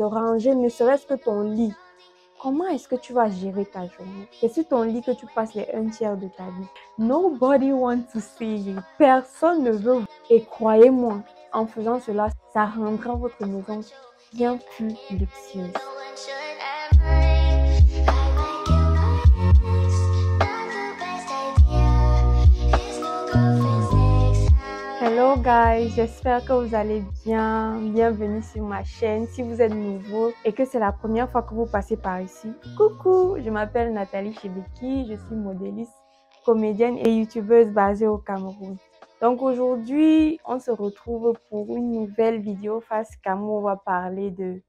de ranger ne serait-ce que ton lit, comment est-ce que tu vas gérer ta journée? C'est sur ton lit que tu passes les 1/3 de ta vie. Nobody wants to see you. Personne ne veut. Et croyez-moi, en faisant cela, ça rendra votre maison bien plus luxueuse. Hello guys, j'espère que vous allez bien. Bienvenue sur ma chaîne. Si vous êtes nouveau et que c'est la première fois que vous passez par ici, coucou, je m'appelle Nathalie Chebeki, je suis modéliste, comédienne et youtubeuse basée au Cameroun. Donc aujourd'hui, on se retrouve pour une nouvelle vidéo face cam où on va parler de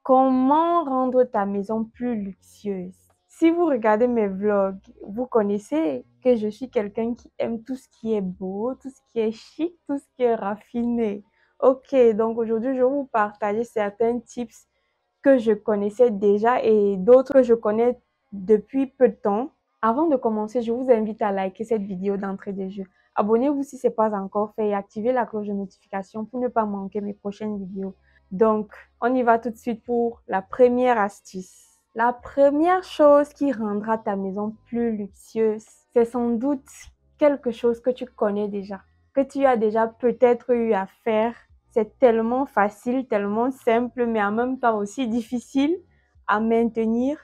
comment rendre ta maison plus luxueuse. Si vous regardez mes vlogs, vous connaissez que je suis quelqu'un qui aime tout ce qui est beau, tout ce qui est chic, tout ce qui est raffiné. Ok, donc aujourd'hui, je vais vous partager certains tips que je connaissais déjà et d'autres que je connais depuis peu de temps. Avant de commencer, je vous invite à liker cette vidéo d'entrée de jeu. Abonnez-vous si ce n'est pas encore fait et activez la cloche de notification pour ne pas manquer mes prochaines vidéos. Donc, on y va tout de suite pour la première astuce. La première chose qui rendra ta maison plus luxueuse, c'est sans doute quelque chose que tu connais déjà, que tu as déjà peut-être eu à faire. C'est tellement facile, tellement simple, mais en même temps aussi difficile à maintenir.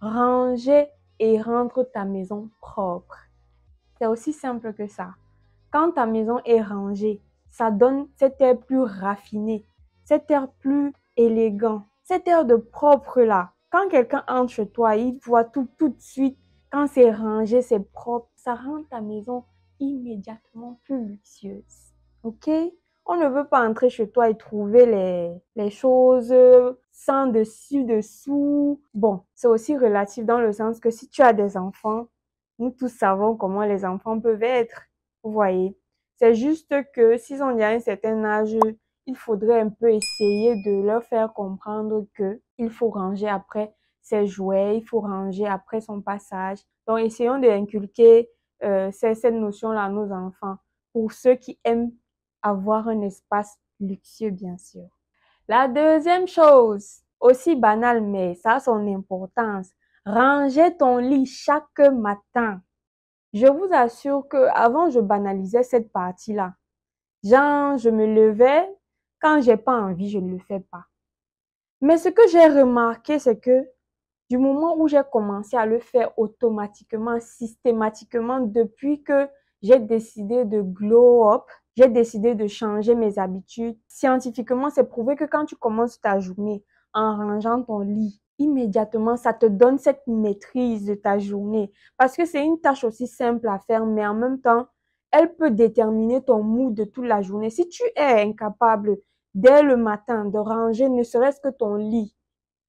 Ranger et rendre ta maison propre. C'est aussi simple que ça. Quand ta maison est rangée, ça donne cet air plus raffiné, cet air plus élégant, cet air de propre là. Quand quelqu'un entre chez toi, il voit tout de suite. Quand c'est rangé, c'est propre, ça rend ta maison immédiatement plus luxueuse. Ok? On ne veut pas entrer chez toi et trouver les choses sans dessus-dessous. Bon, c'est aussi relatif dans le sens que si tu as des enfants, nous tous savons comment les enfants peuvent être. Vous voyez, c'est juste que s'ils ont déjà un certain âge, il faudrait un peu essayer de leur faire comprendre que il faut ranger après ses jouets, il faut ranger après son passage. Donc, essayons d'inculquer cette notion-là à nos enfants pour ceux qui aiment avoir un espace luxueux, bien sûr. La deuxième chose, aussi banale, mais ça a son importance, ranger ton lit chaque matin. Je vous assure que avant je banalisais cette partie-là. Genre, je me levais, quand j'ai pas envie, je ne le fais pas. Mais ce que j'ai remarqué, c'est que du moment où j'ai commencé à le faire automatiquement, systématiquement, depuis que j'ai décidé de glow up, j'ai décidé de changer mes habitudes. Scientifiquement, c'est prouvé que quand tu commences ta journée en rangeant ton lit, immédiatement, ça te donne cette maîtrise de ta journée. Parce que c'est une tâche aussi simple à faire, mais en même temps, elle peut déterminer ton mood de toute la journée. Si tu es incapable, dès le matin, de ranger ne serait-ce que ton lit,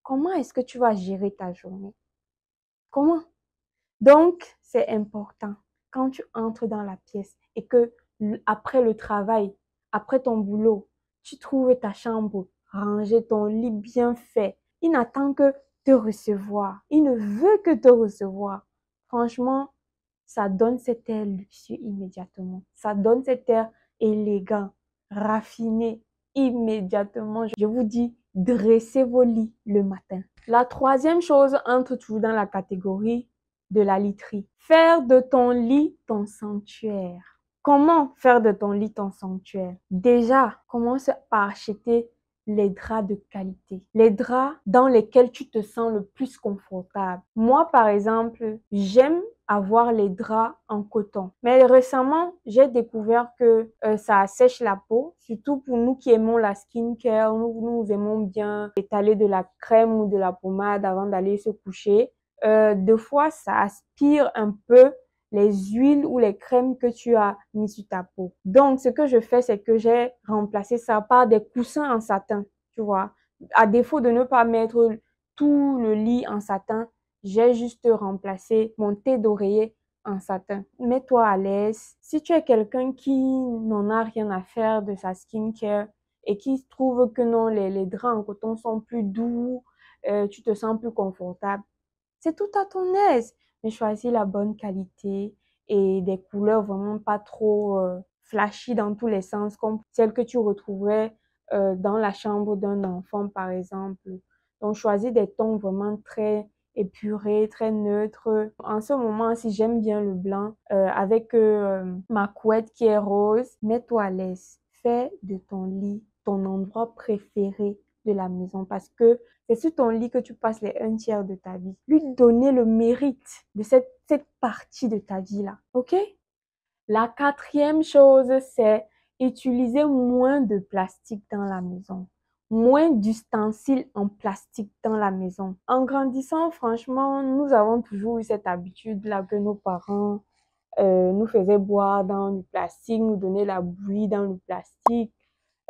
comment est-ce que tu vas gérer ta journée? Comment? Donc, c'est important quand tu entres dans la pièce et que après le travail, après ton boulot, tu trouves ta chambre rangée, ton lit bien fait. Il n'attend que te recevoir. Il ne veut que te recevoir. Franchement, ça donne cet air luxueux immédiatement. Ça donne cet air élégant, raffiné immédiatement. Je vous dis, dressez vos lits le matin. La troisième chose entre toujours dans la catégorie de la literie. Faire de ton lit ton sanctuaire. Comment faire de ton lit ton sanctuaire? Déjà, commence par acheter les draps de qualité. Les draps dans lesquels tu te sens le plus confortable. Moi, par exemple, j'aime avoir les draps en coton. Mais récemment, j'ai découvert que ça assèche la peau, surtout pour nous qui aimons la skincare. Nous aimons bien étaler de la crème ou de la pommade avant d'aller se coucher. Deux fois, ça aspire un peu les huiles ou les crèmes que tu as mis sur ta peau. Donc, ce que je fais, c'est que j'ai remplacé ça par des coussins en satin, tu vois. À défaut de ne pas mettre tout le lit en satin, j'ai juste remplacé mon thé d'oreiller en satin. Mets-toi à l'aise. Si tu es quelqu'un qui n'en a rien à faire de sa skincare et qui trouve que non, les draps en coton sont plus doux, tu te sens plus confortable, c'est tout à ton aise. Mais choisis la bonne qualité et des couleurs vraiment pas trop flashy dans tous les sens, comme celles que tu retrouverais dans la chambre d'un enfant, par exemple. Donc, choisis des tons vraiment très épurés, très neutres. En ce moment, si j'aime bien le blanc, avec ma couette qui est rose, mets-toi à l'aise. Fais de ton lit ton endroit préféré de la maison parce que c'est sur ton lit que tu passes les 1/3 de ta vie. Lui donner le mérite de cette partie de ta vie-là. OK? La quatrième chose, c'est utiliser moins de plastique dans la maison, moins d'ustensiles en plastique dans la maison. En grandissant, franchement, nous avons toujours eu cette habitude-là que nos parents nous faisaient boire dans du plastique, nous donnaient la bouillie dans le plastique,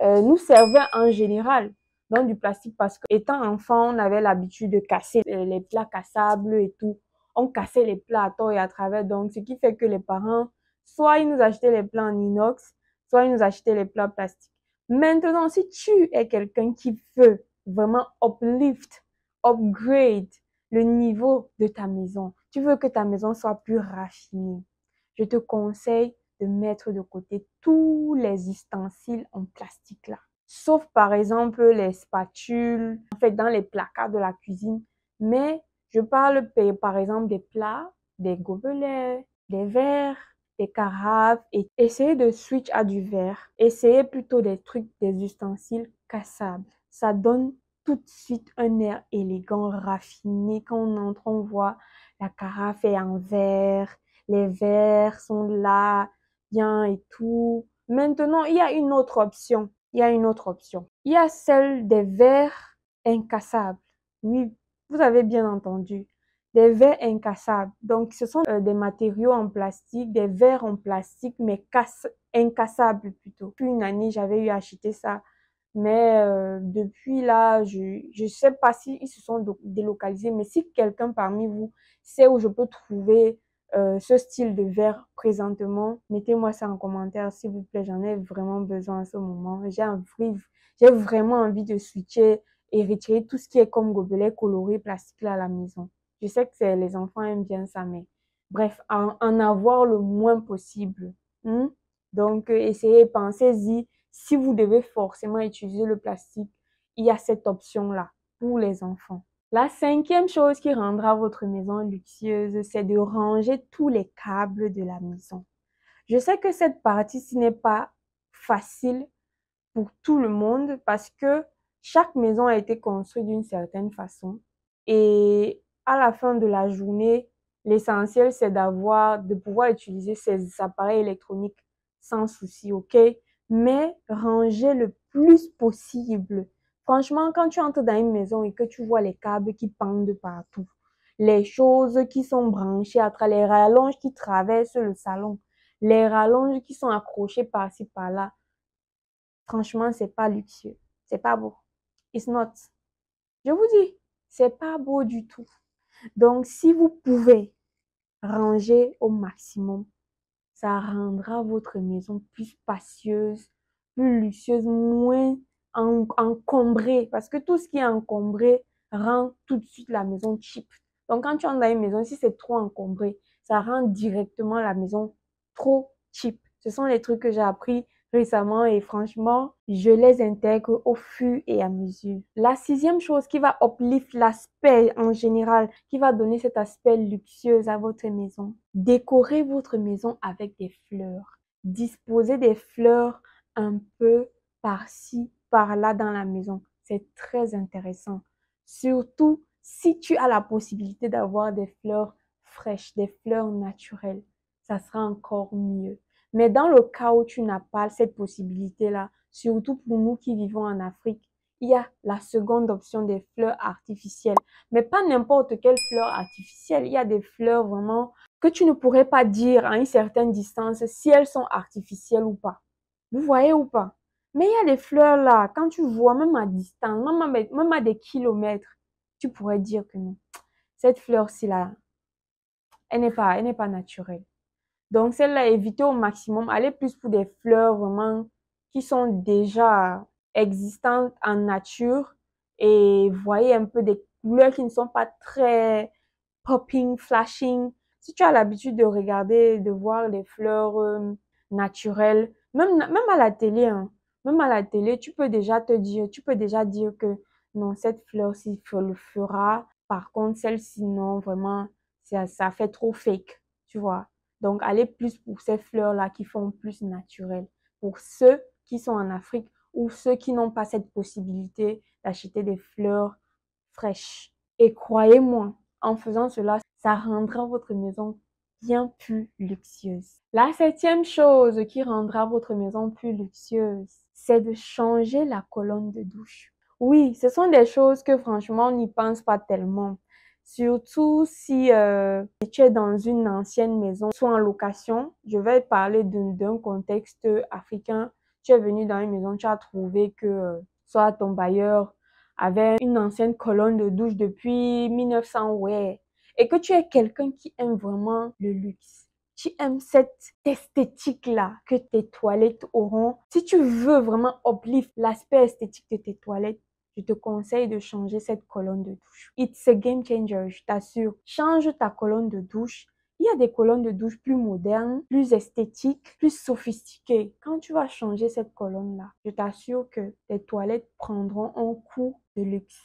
nous servaient en général dans du plastique parce que étant enfant, on avait l'habitude de casser les plats cassables et tout. On cassait les plats à tort et à travers, donc ce qui fait que les parents soit ils nous achetaient les plats en inox, soit ils nous achetaient les plats plastiques. Maintenant, si tu es quelqu'un qui veut vraiment uplift, upgrade le niveau de ta maison, tu veux que ta maison soit plus raffinée, je te conseille de mettre de côté tous les ustensiles en plastique là. Sauf par exemple les spatules, en fait dans les placards de la cuisine. Mais je parle par exemple des plats, des gobelets, des verres, des carafes et essayer de switch à du verre. Essayez plutôt des trucs, des ustensiles cassables. Ça donne tout de suite un air élégant, raffiné. Quand on entre, on voit la carafe est en verre, les verres sont là, bien et tout. Maintenant, il y a une autre option. Il y a celle des verres incassables. Oui, vous avez bien entendu. Des verres incassables. Donc, ce sont des matériaux en plastique, des verres en plastique, mais incassables plutôt. Depuis une année, j'avais eu acheté ça. Mais depuis là, je sais pas si ils se sont délocalisés, mais si quelqu'un parmi vous sait où je peux trouver ce style de verre présentement, mettez-moi ça en commentaire s'il vous plaît, j'en ai vraiment besoin en ce moment. J'ai vraiment envie de switcher et retirer tout ce qui est comme gobelet coloré plastique là à la maison. Je sais que les enfants aiment bien ça, mais bref, en avoir le moins possible. Donc, essayez, pensez-y. Si vous devez forcément utiliser le plastique, il y a cette option-là pour les enfants. La cinquième chose qui rendra votre maison luxueuse, c'est de ranger tous les câbles de la maison. Je sais que cette partie-ci n'est pas facile pour tout le monde parce que chaque maison a été construite d'une certaine façon. Et à la fin de la journée, l'essentiel, c'est de pouvoir utiliser ces appareils électroniques sans souci, ok? Mais ranger le plus possible. Franchement, quand tu entres dans une maison et que tu vois les câbles qui pendent partout, les choses qui sont branchées à travers, les rallonges qui traversent le salon, les rallonges qui sont accrochées par-ci, par-là, franchement, c'est pas luxueux. C'est pas beau. It's not. Je vous dis, c'est pas beau du tout. Donc, si vous pouvez ranger au maximum, ça rendra votre maison plus spacieuse, plus luxueuse, moins encombrée. Parce que tout ce qui est encombré rend tout de suite la maison cheap. Donc, quand tu entres dans une maison, si c'est trop encombré, ça rend directement la maison trop cheap. Ce sont les trucs que j'ai appris récemment et franchement, je les intègre au fur et à mesure. La sixième chose qui va uplift l'aspect en général, qui va donner cet aspect luxueux à votre maison, décorez votre maison avec des fleurs. Disposez des fleurs un peu par-ci, par-là dans la maison. C'est très intéressant. Surtout si tu as la possibilité d'avoir des fleurs fraîches, des fleurs naturelles, ça sera encore mieux. Mais dans le cas où tu n'as pas cette possibilité-là, surtout pour nous qui vivons en Afrique, il y a la seconde option des fleurs artificielles. Mais pas n'importe quelle fleur artificielle. Il y a des fleurs vraiment que tu ne pourrais pas dire à une certaine distance si elles sont artificielles ou pas. Vous voyez ou pas? Mais il y a des fleurs là, quand tu vois, même à distance, même à des kilomètres, tu pourrais dire que non. Cette fleur-ci là, elle n'est pas naturelle. Donc, celle-là, évitez au maximum. Allez plus pour des fleurs vraiment qui sont déjà existantes en nature et voyez un peu des couleurs qui ne sont pas très popping, flashing. Si tu as l'habitude de regarder, de voir les fleurs naturelles, même à la télé, hein, Même à la télé, tu peux déjà dire que non, cette fleur-ci le fera. Par contre, celle-ci, non, vraiment, ça fait trop fake, tu vois. Donc, allez plus pour ces fleurs-là qui font plus naturel. Pour ceux qui sont en Afrique ou ceux qui n'ont pas cette possibilité d'acheter des fleurs fraîches. Et croyez-moi, en faisant cela, ça rendra votre maison bien plus luxueuse. La septième chose qui rendra votre maison plus luxueuse, c'est de changer la colonne de douche. Oui, ce sont des choses que franchement, on n'y pense pas tellement. Surtout si tu es dans une ancienne maison, soit en location. Je vais parler d'un contexte africain. Tu es venu dans une maison, tu as trouvé que soit ton bailleur avait une ancienne colonne de douche depuis 1900, ouais. Et que tu es quelqu'un qui aime vraiment le luxe. Tu aimes cette esthétique-là que tes toilettes auront. Si tu veux vraiment uplift l'aspect esthétique de tes toilettes, je te conseille de changer cette colonne de douche. It's a game changer, je t'assure. Change ta colonne de douche. Il y a des colonnes de douche plus modernes, plus esthétiques, plus sophistiquées. Quand tu vas changer cette colonne-là, je t'assure que tes toilettes prendront un coup de luxe.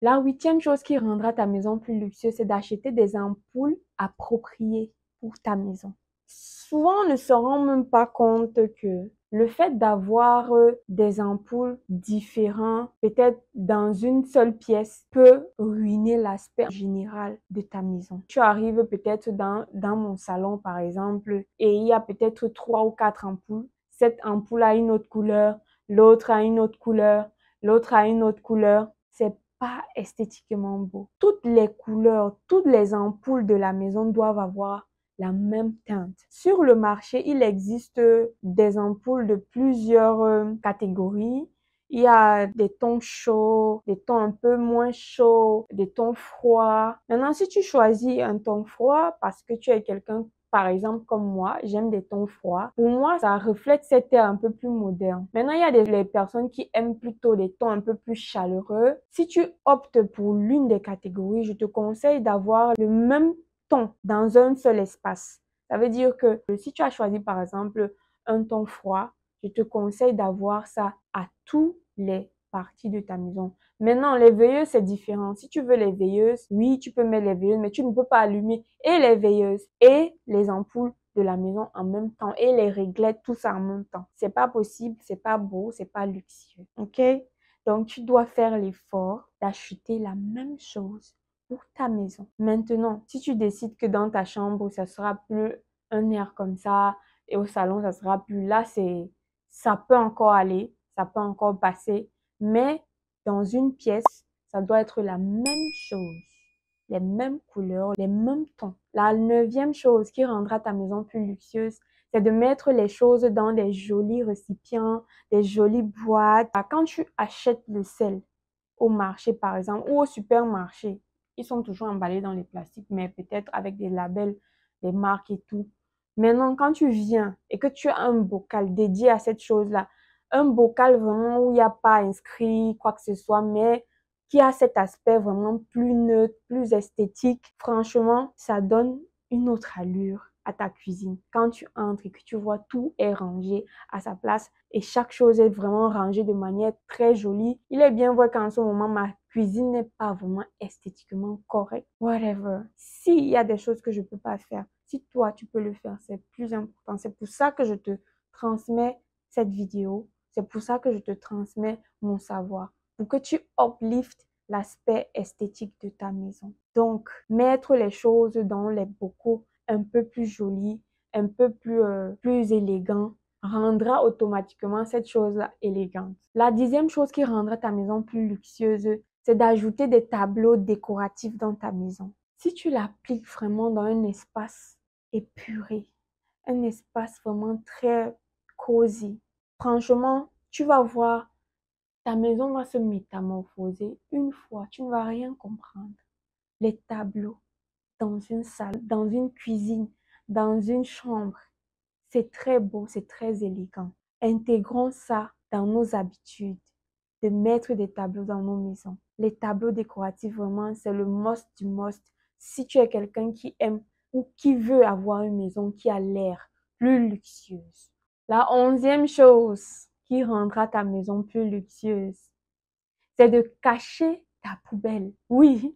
La huitième chose qui rendra ta maison plus luxueuse, c'est d'acheter des ampoules appropriées pour ta maison. Souvent, on ne se rend même pas compte que le fait d'avoir des ampoules différentes, peut-être dans une seule pièce, peut ruiner l'aspect général de ta maison. Tu arrives peut-être dans mon salon, par exemple, et il y a peut-être 3 ou 4 ampoules. Cette ampoule a une autre couleur, l'autre a une autre couleur, l'autre a une autre couleur. C'est pas esthétiquement beau. Toutes les couleurs, toutes les ampoules de la maison doivent avoir la même teinte. Sur le marché, il existe des ampoules de plusieurs catégories. Il y a des tons chauds, des tons un peu moins chauds, des tons froids. Maintenant, si tu choisis un ton froid parce que tu es quelqu'un, par exemple, comme moi, j'aime des tons froids. Pour moi, ça reflète cet air un peu plus moderne. Maintenant, il y a les personnes qui aiment plutôt des tons un peu plus chaleureux. Si tu optes pour l'une des catégories, je te conseille d'avoir le même ton dans un seul espace. Ça veut dire que si tu as choisi, par exemple, un ton froid, je te conseille d'avoir ça à tous les parties de ta maison. Maintenant, les veilleuses, c'est différent. Si tu veux les veilleuses, oui, tu peux mettre les veilleuses, mais tu ne peux pas allumer et les veilleuses et les ampoules de la maison en même temps et les réglettes, tout ça en même temps. C'est pas possible, c'est pas beau, c'est pas luxueux. OK? Donc, tu dois faire l'effort d'acheter la même chose pour ta maison. Maintenant, si tu décides que dans ta chambre, ça sera plus un air comme ça et au salon, ça sera plus là, ça peut encore aller, ça peut encore passer, mais dans une pièce, ça doit être la même chose, les mêmes couleurs, les mêmes tons. La neuvième chose qui rendra ta maison plus luxueuse, c'est de mettre les choses dans des jolis récipients, des jolies boîtes. Quand tu achètes le sel au marché, par exemple, ou au supermarché, ils sont toujours emballés dans les plastiques, mais peut-être avec des labels, des marques et tout. Maintenant, quand tu viens et que tu as un bocal dédié à cette chose-là, un bocal vraiment où il n'y a pas inscrit quoi que ce soit, mais qui a cet aspect vraiment plus neutre, plus esthétique, franchement, ça donne une autre allure à ta cuisine. Quand tu entres et que tu vois tout est rangé à sa place et chaque chose est vraiment rangée de manière très jolie, il est bien vrai qu'en ce moment, ma cuisine n'est pas vraiment esthétiquement correcte. Whatever. S'il y a des choses que je peux pas faire, si toi, tu peux le faire, c'est plus important. C'est pour ça que je te transmets cette vidéo. C'est pour ça que je te transmets mon savoir. Pour que tu upliftes l'aspect esthétique de ta maison. Donc, mettre les choses dans les bocaux un peu plus jolis, un peu plus élégants, rendra automatiquement cette chose-là élégante. La dixième chose qui rendra ta maison plus luxueuse, c'est d'ajouter des tableaux décoratifs dans ta maison. Si tu l'appliques vraiment dans un espace épuré, un espace vraiment très cosy, franchement, tu vas voir, ta maison va se métamorphoser une fois, tu ne vas rien comprendre. Les tableaux dans une salle, dans une cuisine, dans une chambre, c'est très beau, c'est très élégant. Intégrons ça dans nos habitudes de mettre des tableaux dans nos maisons. Les tableaux décoratifs, vraiment, c'est le must du must. Si tu es quelqu'un qui aime ou qui veut avoir une maison qui a l'air plus luxueuse. La onzième chose qui rendra ta maison plus luxueuse, c'est de cacher ta poubelle. Oui,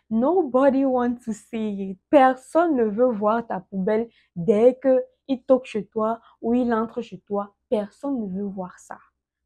nobody wants to see it. Personne ne veut voir ta poubelle dès qu'il toque chez toi ou il entre chez toi. Personne ne veut voir ça.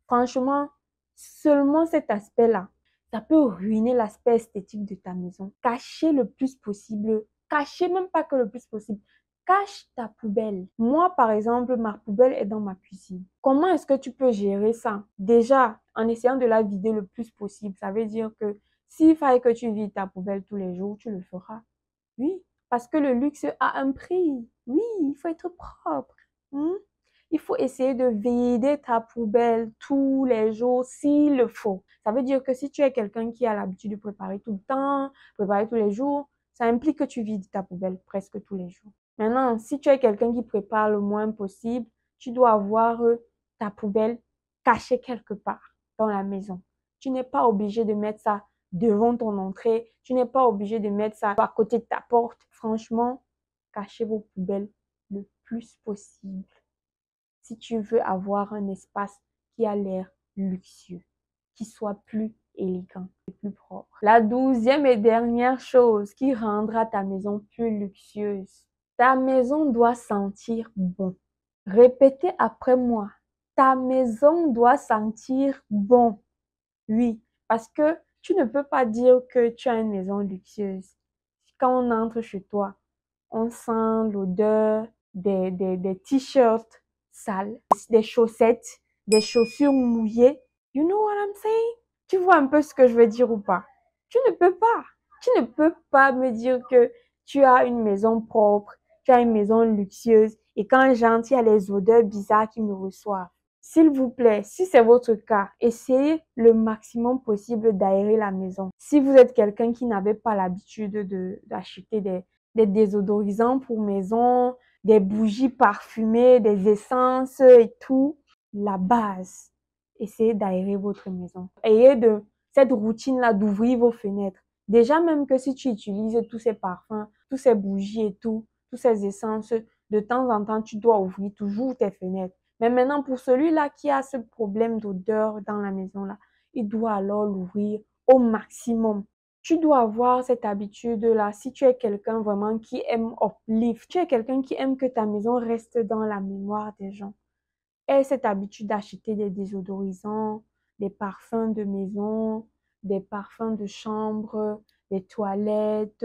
Franchement, seulement cet aspect-là, ça peut ruiner l'aspect esthétique de ta maison. Cacher le plus possible. Cacher même pas que le plus possible. Cache ta poubelle. Moi, par exemple, ma poubelle est dans ma cuisine. Comment est-ce que tu peux gérer ça? Déjà, en essayant de la vider le plus possible. Ça veut dire que s'il fallait que tu vides ta poubelle tous les jours, tu le feras. Oui, parce que le luxe a un prix. Oui, il faut être propre. Il faut essayer de vider ta poubelle tous les jours s'il le faut. Ça veut dire que si tu es quelqu'un qui a l'habitude de préparer tout le temps, préparer tous les jours, ça implique que tu vides ta poubelle presque tous les jours. Maintenant, si tu es quelqu'un qui prépare le moins possible, tu dois avoir ta poubelle cachée quelque part dans la maison. Tu n'es pas obligé de mettre ça devant ton entrée. Tu n'es pas obligé de mettre ça à côté de ta porte. Franchement, cachez vos poubelles le plus possible si tu veux avoir un espace qui a l'air luxueux, qui soit plus élégant et plus propre. La 12e et dernière chose qui rendra ta maison plus luxueuse. Ta maison doit sentir bon. Répétez après moi. Ta maison doit sentir bon. Oui, parce que tu ne peux pas dire que tu as une maison luxueuse. Quand on entre chez toi, on sent l'odeur des t-shirts sales, des chaussettes, des chaussures mouillées. You know what I'm saying? Tu vois un peu ce que je veux dire ou pas? Tu ne peux pas. Tu ne peux pas me dire que tu as une maison propre, tu as une maison luxueuse et quand j'entre, il y a les odeurs bizarres qui me reçoivent. S'il vous plaît, si c'est votre cas, essayez le maximum possible d'aérer la maison. Si vous êtes quelqu'un qui n'avait pas l'habitude d'acheter des désodorisants pour maison, des bougies parfumées, des essences et tout, la base, essayez d'aérer votre maison. Ayez cette routine-là d'ouvrir vos fenêtres. Déjà même que si tu utilises tous ces parfums, tous ces bougies et tout, tous ces essences, de temps en temps, tu dois ouvrir toujours tes fenêtres. Mais maintenant, pour celui-là qui a ce problème d'odeur dans la maison-là, il doit alors l'ouvrir au maximum. Tu dois avoir cette habitude-là. Si tu es quelqu'un vraiment qui aime uplift, tu es quelqu'un qui aime que ta maison reste dans la mémoire des gens. Aie cette habitude d'acheter des désodorisants, des parfums de maison, des parfums de chambre, des toilettes,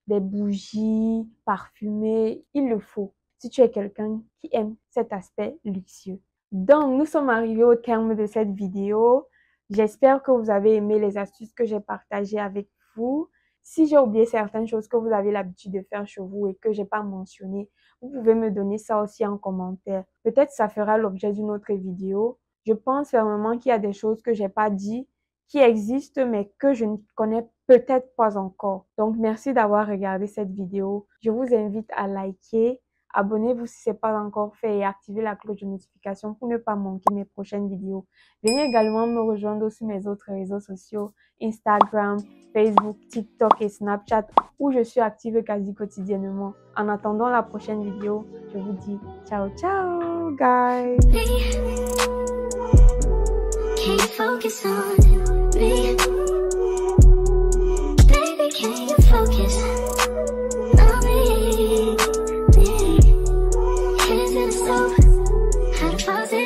des bougies parfumées. Il le faut si tu es quelqu'un qui aime cet aspect luxueux. Donc, nous sommes arrivés au terme de cette vidéo. J'espère que vous avez aimé les astuces que j'ai partagées avec vous. Si j'ai oublié certaines choses que vous avez l'habitude de faire chez vous et que j'ai pas mentionné, vous pouvez me donner ça aussi en commentaire. Peut-être ça fera l'objet d'une autre vidéo. Je pense fermement qu'il y a des choses que j'ai pas dit, qui existent mais que je ne connais peut-être pas encore. Donc, merci d'avoir regardé cette vidéo. Je vous invite à liker. Abonnez-vous si ce n'est pas encore fait et activez la cloche de notification pour ne pas manquer mes prochaines vidéos. Venez également me rejoindre sur mes autres réseaux sociaux, Instagram, Facebook, TikTok et Snapchat où je suis active quasi quotidiennement. En attendant la prochaine vidéo, je vous dis ciao ciao guys!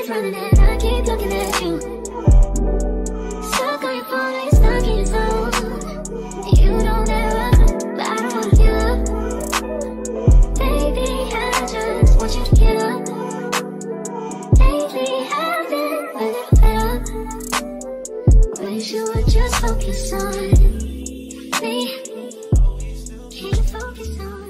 Running and I keep looking at you. Stuck on your phone, like stuck in your zone. You don't ever, but I don't wanna give up. Baby, I just want you to get up. Lately I've been a little fed up. Wish you would just focus on me. Can you focus on